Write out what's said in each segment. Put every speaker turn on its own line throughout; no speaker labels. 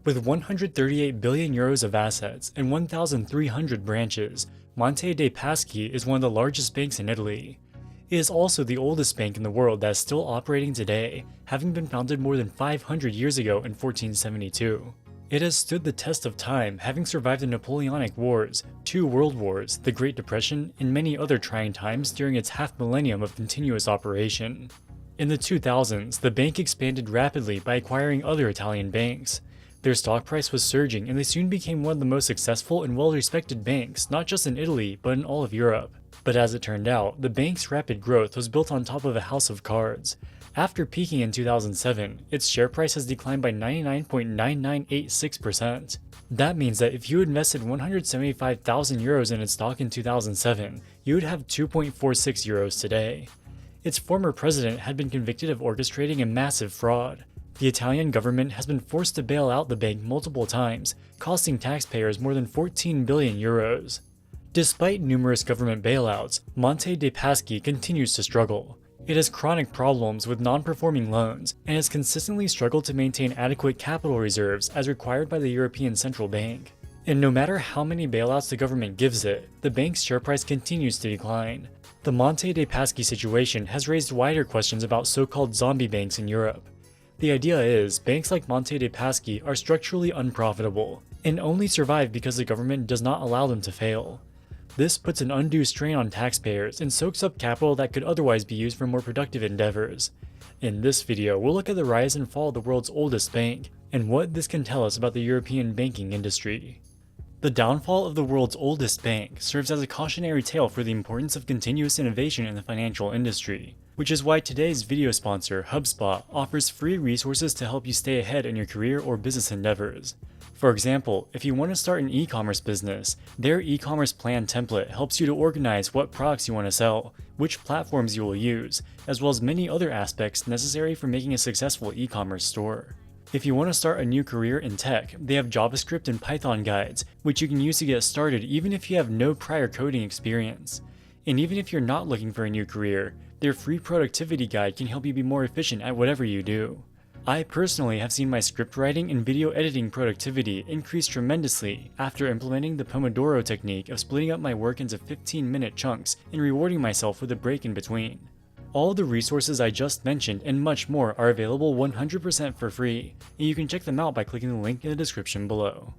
With 138 billion euros of assets and 1,300 branches, Monte dei Paschi is one of the largest banks in Italy. It is also the oldest bank in the world that is still operating today, having been founded more than 500 years ago in 1472. It has stood the test of time, having survived the Napoleonic Wars, 2 World Wars, the Great Depression, and many other trying times during its half-millennium of continuous operation. In the 2000s, the bank expanded rapidly by acquiring other Italian banks. Their stock price was surging, and they soon became one of the most successful and well-respected banks, not just in Italy, but in all of Europe. But as it turned out, the bank's rapid growth was built on top of a house of cards. After peaking in 2007, its share price has declined by 99.9986%. That means that if you invested 175,000 euros in its stock in 2007, you would have 2.46 euros today. Its former president had been convicted of orchestrating a massive fraud. The Italian government has been forced to bail out the bank multiple times, costing taxpayers more than 14 billion euros. Despite numerous government bailouts, Monte dei Paschi continues to struggle. It has chronic problems with non-performing loans and has consistently struggled to maintain adequate capital reserves as required by the European Central Bank. And no matter how many bailouts the government gives it, the bank's share price continues to decline. The Monte dei Paschi situation has raised wider questions about so-called zombie banks in Europe. The idea is, banks like Monte dei Paschi are structurally unprofitable, and only survive because the government does not allow them to fail. This puts an undue strain on taxpayers and soaks up capital that could otherwise be used for more productive endeavors. In this video, we'll look at the rise and fall of the world's oldest bank, and what this can tell us about the European banking industry. The downfall of the world's oldest bank serves as a cautionary tale for the importance of continuous innovation in the financial industry, which is why today's video sponsor, HubSpot, offers free resources to help you stay ahead in your career or business endeavors. For example, if you want to start an e-commerce business, their e-commerce plan template helps you to organize what products you want to sell, which platforms you will use, as well as many other aspects necessary for making a successful e-commerce store. If you want to start a new career in tech, they have JavaScript and Python guides, which you can use to get started even if you have no prior coding experience. And even if you're not looking for a new career, their free productivity guide can help you be more efficient at whatever you do. I personally have seen my script writing and video editing productivity increase tremendously after implementing the Pomodoro technique of splitting up my work into 15-minute chunks and rewarding myself with a break in between. All the resources I just mentioned and much more are available 100% for free, and you can check them out by clicking the link in the description below.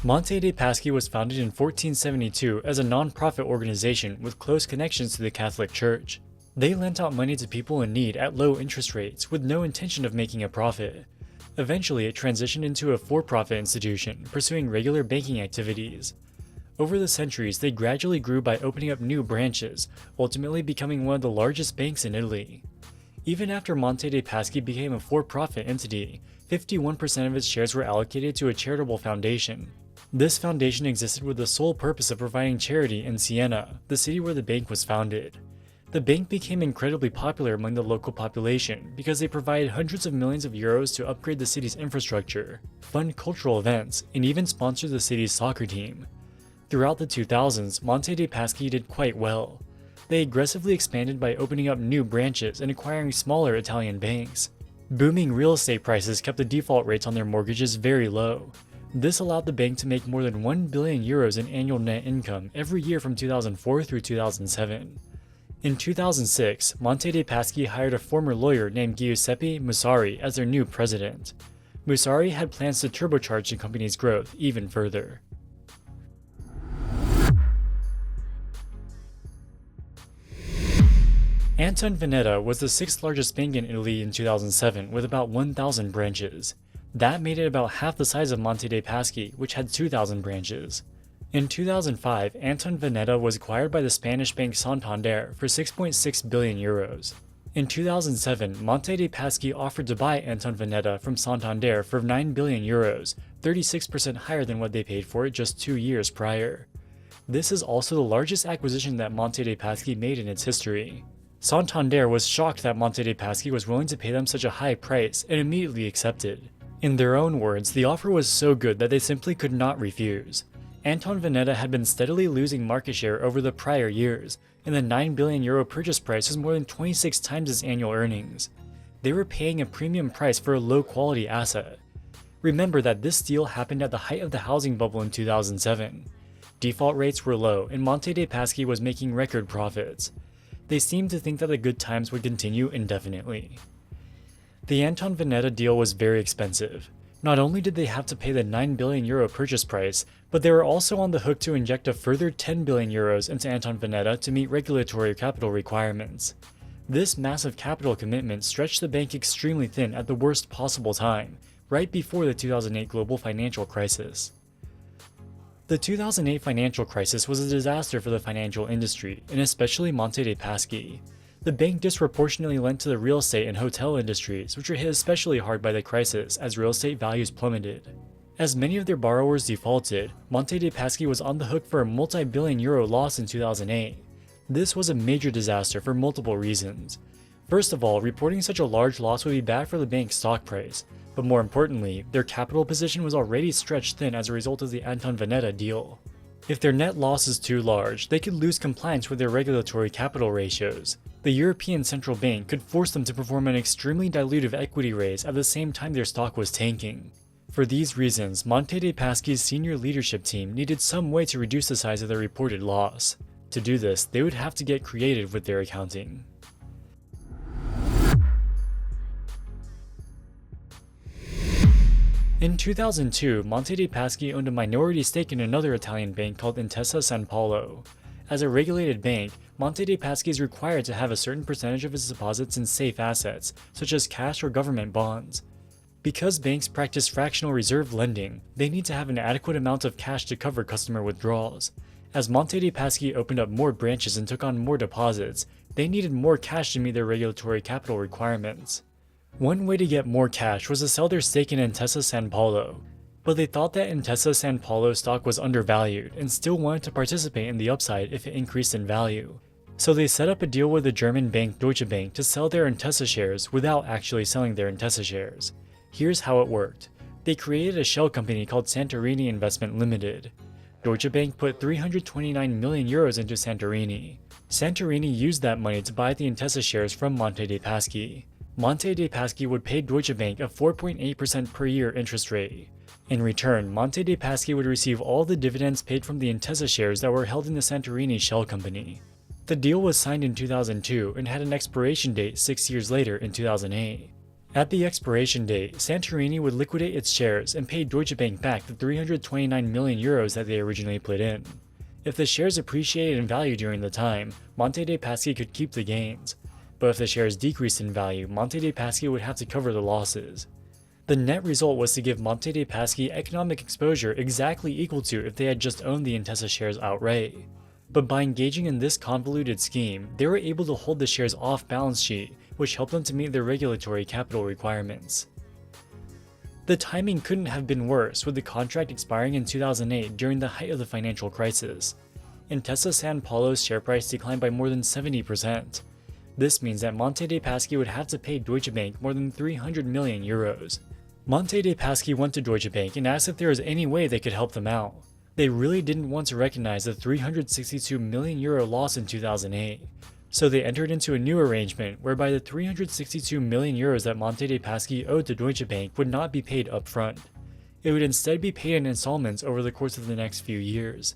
Monte dei Paschi was founded in 1472 as a non-profit organization with close connections to the Catholic Church. They lent out money to people in need at low interest rates with no intention of making a profit. Eventually, it transitioned into a for-profit institution, pursuing regular banking activities. Over the centuries, they gradually grew by opening up new branches, ultimately becoming one of the largest banks in Italy. Even after Monte dei Paschi became a for-profit entity, 51% of its shares were allocated to a charitable foundation. This foundation existed with the sole purpose of providing charity in Siena, the city where the bank was founded. The bank became incredibly popular among the local population because they provided hundreds of millions of euros to upgrade the city's infrastructure, fund cultural events, and even sponsor the city's soccer team. Throughout the 2000s, Monte dei Paschi did quite well. They aggressively expanded by opening up new branches and acquiring smaller Italian banks. Booming real estate prices kept the default rates on their mortgages very low. This allowed the bank to make more than 1 billion euros in annual net income every year from 2004 through 2007. In 2006, Monte dei Paschi hired a former lawyer named Giuseppe Musari as their new president. Musari had plans to turbocharge the company's growth even further. Antonveneta was the 6th largest bank in Italy in 2007 with about 1,000 branches. That made it about half the size of Monte dei Paschi, which had 2,000 branches. In 2005, Antonveneta was acquired by the Spanish bank Santander for 6.6 billion euros. In 2007, Monte dei Paschi offered to buy Antonveneta from Santander for 9 billion euros, 36% higher than what they paid for it just 2 years prior. This is also the largest acquisition that Monte dei Paschi made in its history. Santander was shocked that Monte dei Paschi was willing to pay them such a high price and immediately accepted. In their own words, the offer was so good that they simply could not refuse. Antonveneta had been steadily losing market share over the prior years, and the €9 billion purchase price was more than 26 times its annual earnings. They were paying a premium price for a low-quality asset. Remember that this deal happened at the height of the housing bubble in 2007. Default rates were low, and Monte dei Paschi was making record profits. They seemed to think that the good times would continue indefinitely. The Antonveneta deal was very expensive. Not only did they have to pay the €9 billion purchase price, but they were also on the hook to inject a further €10 billion into Antonveneta to meet regulatory capital requirements. This massive capital commitment stretched the bank extremely thin at the worst possible time, right before the 2008 global financial crisis. The 2008 financial crisis was a disaster for the financial industry, and especially Monte dei Paschi. The bank disproportionately lent to the real estate and hotel industries, which were hit especially hard by the crisis as real estate values plummeted. As many of their borrowers defaulted, Monte dei Paschi was on the hook for a multi-billion euro loss in 2008. This was a major disaster for multiple reasons. First of all, reporting such a large loss would be bad for the bank's stock price, but more importantly, their capital position was already stretched thin as a result of the Antonveneta deal. If their net loss is too large, they could lose compliance with their regulatory capital ratios. The European Central Bank could force them to perform an extremely dilutive equity raise at the same time their stock was tanking. For these reasons, Monte dei Paschi's senior leadership team needed some way to reduce the size of their reported loss. To do this, they would have to get creative with their accounting. In 2002, Monte dei Paschi owned a minority stake in another Italian bank called Intesa Sanpaolo. As a regulated bank, Monte dei Paschi is required to have a certain percentage of its deposits in safe assets, such as cash or government bonds. Because banks practice fractional reserve lending, they need to have an adequate amount of cash to cover customer withdrawals. As Monte dei Paschi opened up more branches and took on more deposits, they needed more cash to meet their regulatory capital requirements. One way to get more cash was to sell their stake in Intesa Sanpaolo, but they thought that Intesa Sanpaolo stock was undervalued and still wanted to participate in the upside if it increased in value. So they set up a deal with the German bank Deutsche Bank to sell their Intesa shares without actually selling their Intesa shares. Here's how it worked. They created a shell company called Santorini Investment Limited. Deutsche Bank put €329 million into Santorini. Santorini used that money to buy the Intesa shares from Monte dei Paschi. Monte dei Paschi would pay Deutsche Bank a 4.8% per year interest rate. In return, Monte dei Paschi would receive all the dividends paid from the Intesa shares that were held in the Santorini shell company. The deal was signed in 2002 and had an expiration date 6 years later in 2008. At the expiration date, Santorini would liquidate its shares and pay Deutsche Bank back the €329 million that they originally put in. If the shares appreciated in value during the time, Monte dei Paschi could keep the gains. But if the shares decreased in value, Monte dei Paschi would have to cover the losses. The net result was to give Monte dei Paschi economic exposure exactly equal to if they had just owned the Intesa shares outright. But by engaging in this convoluted scheme, they were able to hold the shares off balance sheet, which helped them to meet their regulatory capital requirements. The timing couldn't have been worse, with the contract expiring in 2008 during the height of the financial crisis. Intesa Sanpaolo's share price declined by more than 70%. This means that Monte dei Paschi would have to pay Deutsche Bank more than €300 million. Monte dei Paschi went to Deutsche Bank and asked if there was any way they could help them out. They really didn't want to recognize the €362 million loss in 2008. So they entered into a new arrangement whereby the €362 million that Monte dei Paschi owed to Deutsche Bank would not be paid upfront. It would instead be paid in installments over the course of the next few years.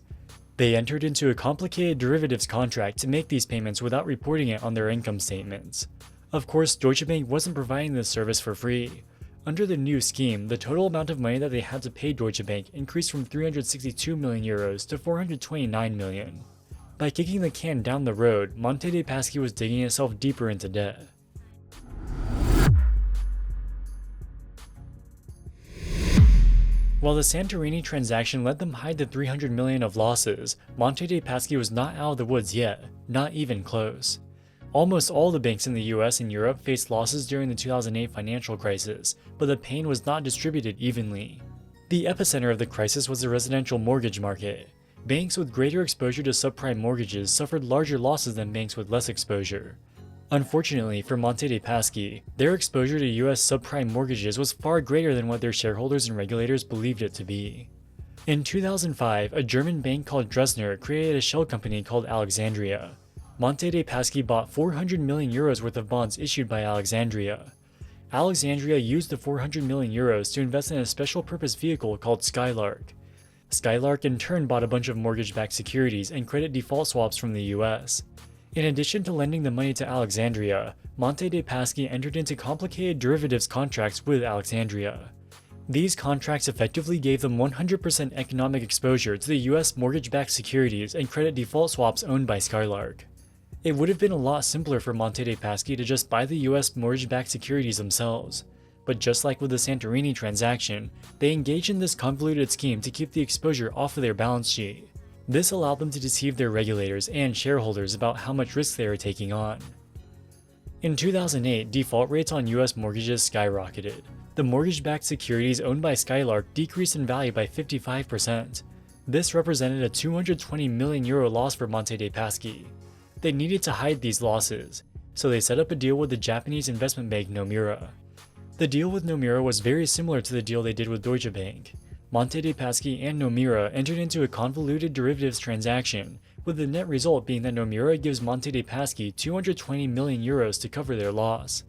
They entered into a complicated derivatives contract to make these payments without reporting it on their income statements. Of course, Deutsche Bank wasn't providing this service for free. Under the new scheme, the total amount of money that they had to pay Deutsche Bank increased from €362 million to €429 million. By kicking the can down the road, Monte dei Paschi was digging itself deeper into debt. While the Santorini transaction let them hide the $300 million of losses, Monte dei Paschi was not out of the woods yet, not even close. Almost all the banks in the US and Europe faced losses during the 2008 financial crisis, but the pain was not distributed evenly. The epicenter of the crisis was the residential mortgage market. Banks with greater exposure to subprime mortgages suffered larger losses than banks with less exposure. Unfortunately for Monte dei Paschi, their exposure to US subprime mortgages was far greater than what their shareholders and regulators believed it to be. In 2005, a German bank called Dresdner created a shell company called Alexandria. Monte dei Paschi bought 400 million euros worth of bonds issued by Alexandria. Alexandria used the 400 million euros to invest in a special purpose vehicle called Skylark. Skylark in turn bought a bunch of mortgage-backed securities and credit default swaps from the US. In addition to lending the money to Alexandria, Monte dei Paschi entered into complicated derivatives contracts with Alexandria. These contracts effectively gave them 100% economic exposure to the US mortgage-backed securities and credit default swaps owned by Skylark. It would have been a lot simpler for Monte dei Paschi to just buy the US mortgage-backed securities themselves, but just like with the Santorini transaction, they engaged in this convoluted scheme to keep the exposure off of their balance sheet. This allowed them to deceive their regulators and shareholders about how much risk they were taking on. In 2008, default rates on US mortgages skyrocketed. The mortgage-backed securities owned by Skylark decreased in value by 55%. This represented a 220 million euro loss for Monte dei Paschi. They needed to hide these losses, so they set up a deal with the Japanese investment bank Nomura. The deal with Nomura was very similar to the deal they did with Deutsche Bank. Monte dei Paschi and Nomura entered into a convoluted derivatives transaction, with the net result being that Nomura gives Monte dei Paschi 220 million euros to cover their loss.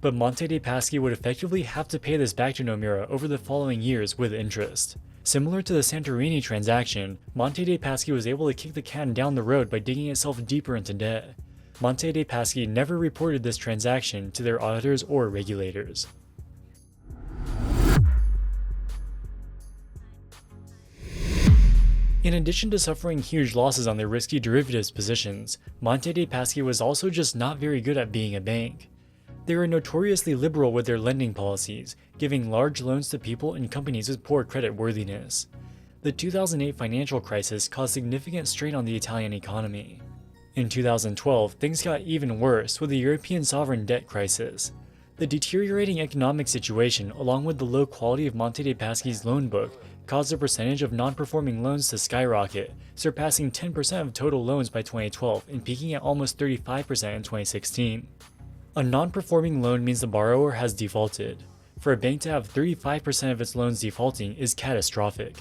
But Monte dei Paschi would effectively have to pay this back to Nomura over the following years with interest. Similar to the Santorini transaction, Monte dei Paschi was able to kick the can down the road by digging itself deeper into debt. Monte dei Paschi never reported this transaction to their auditors or regulators. In addition to suffering huge losses on their risky derivatives positions, Monte dei Paschi was also just not very good at being a bank. They were notoriously liberal with their lending policies, giving large loans to people and companies with poor credit worthiness. The 2008 financial crisis caused significant strain on the Italian economy. In 2012, things got even worse with the European sovereign debt crisis. The deteriorating economic situation, along with the low quality of Monte dei Paschi's loan book, caused the percentage of non-performing loans to skyrocket, surpassing 10% of total loans by 2012 and peaking at almost 35% in 2016. A non-performing loan means the borrower has defaulted. For a bank to have 35% of its loans defaulting is catastrophic.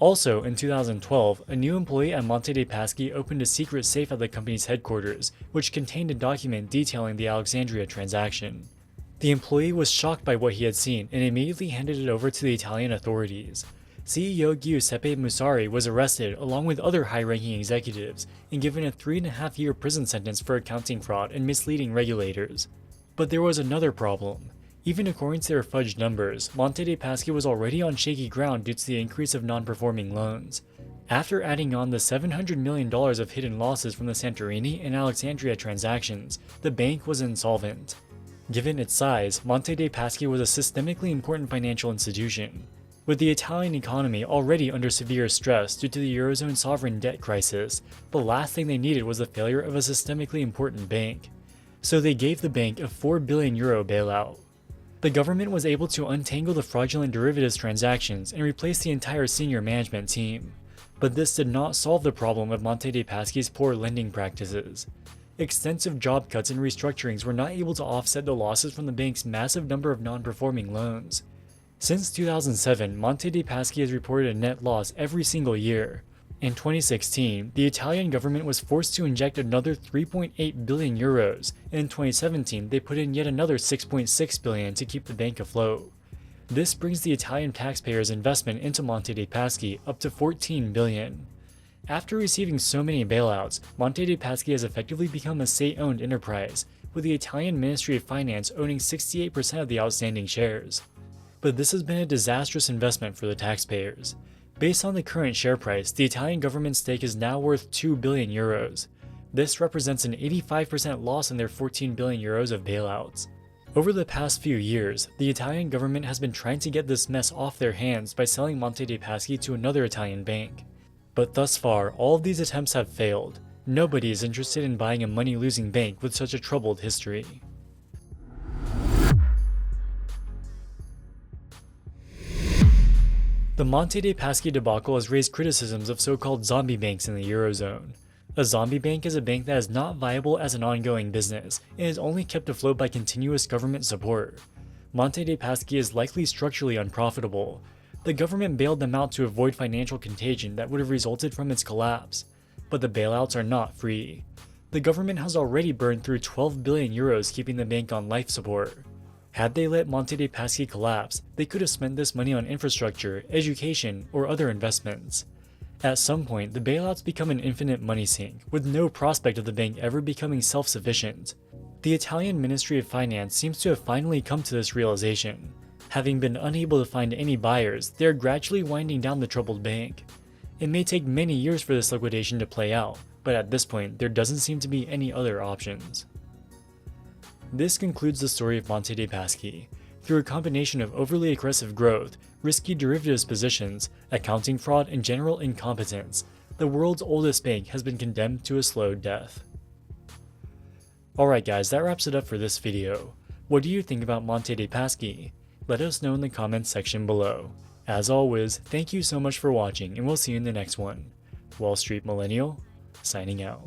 Also, in 2012, a new employee at Monte dei Paschi opened a secret safe at the company's headquarters, which contained a document detailing the Alexandria transaction. The employee was shocked by what he had seen and immediately handed it over to the Italian authorities. CEO Giuseppe Musari was arrested along with other high-ranking executives and given a 3.5-year prison sentence for accounting fraud and misleading regulators. But there was another problem. Even according to their fudged numbers, Monte dei Paschi was already on shaky ground due to the increase of non-performing loans. After adding on the $700 million of hidden losses from the Santorini and Alexandria transactions, the bank was insolvent. Given its size, Monte dei Paschi was a systemically important financial institution. With the Italian economy already under severe stress due to the Eurozone sovereign debt crisis, the last thing they needed was the failure of a systemically important bank. So they gave the bank a €4 billion bailout. The government was able to untangle the fraudulent derivatives transactions and replace the entire senior management team. But this did not solve the problem of Monte dei Paschi's poor lending practices. Extensive job cuts and restructurings were not able to offset the losses from the bank's massive number of non-performing loans. Since 2007, Monte dei Paschi has reported a net loss every single year. In 2016, the Italian government was forced to inject another 3.8 billion euros, and in 2017 they put in yet another 6.6 billion to keep the bank afloat. This brings the Italian taxpayers' investment into Monte dei Paschi up to 14 billion. After receiving so many bailouts, Monte dei Paschi has effectively become a state-owned enterprise, with the Italian Ministry of Finance owning 68% of the outstanding shares. But this has been a disastrous investment for the taxpayers. Based on the current share price, the Italian government stake is now worth 2 billion euros. This represents an 85% loss in their 14 billion euros of bailouts. Over the past few years, the Italian government has been trying to get this mess off their hands by selling Monte dei Paschi to another Italian bank. But thus far, all of these attempts have failed. Nobody is interested in buying a money-losing bank with such a troubled history. The Monte dei Paschi debacle has raised criticisms of so-called zombie banks in the Eurozone. A zombie bank is a bank that is not viable as an ongoing business and is only kept afloat by continuous government support. Monte dei Paschi is likely structurally unprofitable. The government bailed them out to avoid financial contagion that would have resulted from its collapse. But the bailouts are not free. The government has already burned through 12 billion euros keeping the bank on life support. Had they let Monte dei Paschi collapse, they could have spent this money on infrastructure, education, or other investments. At some point, the bailouts become an infinite money sink, with no prospect of the bank ever becoming self-sufficient. The Italian Ministry of Finance seems to have finally come to this realization. Having been unable to find any buyers, they are gradually winding down the troubled bank. It may take many years for this liquidation to play out, but at this point, there doesn't seem to be any other options. This concludes the story of Monte dei Paschi. Through a combination of overly aggressive growth, risky derivatives positions, accounting fraud, and general incompetence, the world's oldest bank has been condemned to a slow death. Alright guys, that wraps it up for this video. What do you think about Monte dei Paschi? Let us know in the comments section below. As always, thank you so much for watching, and we'll see you in the next one. Wall Street Millennial, signing out.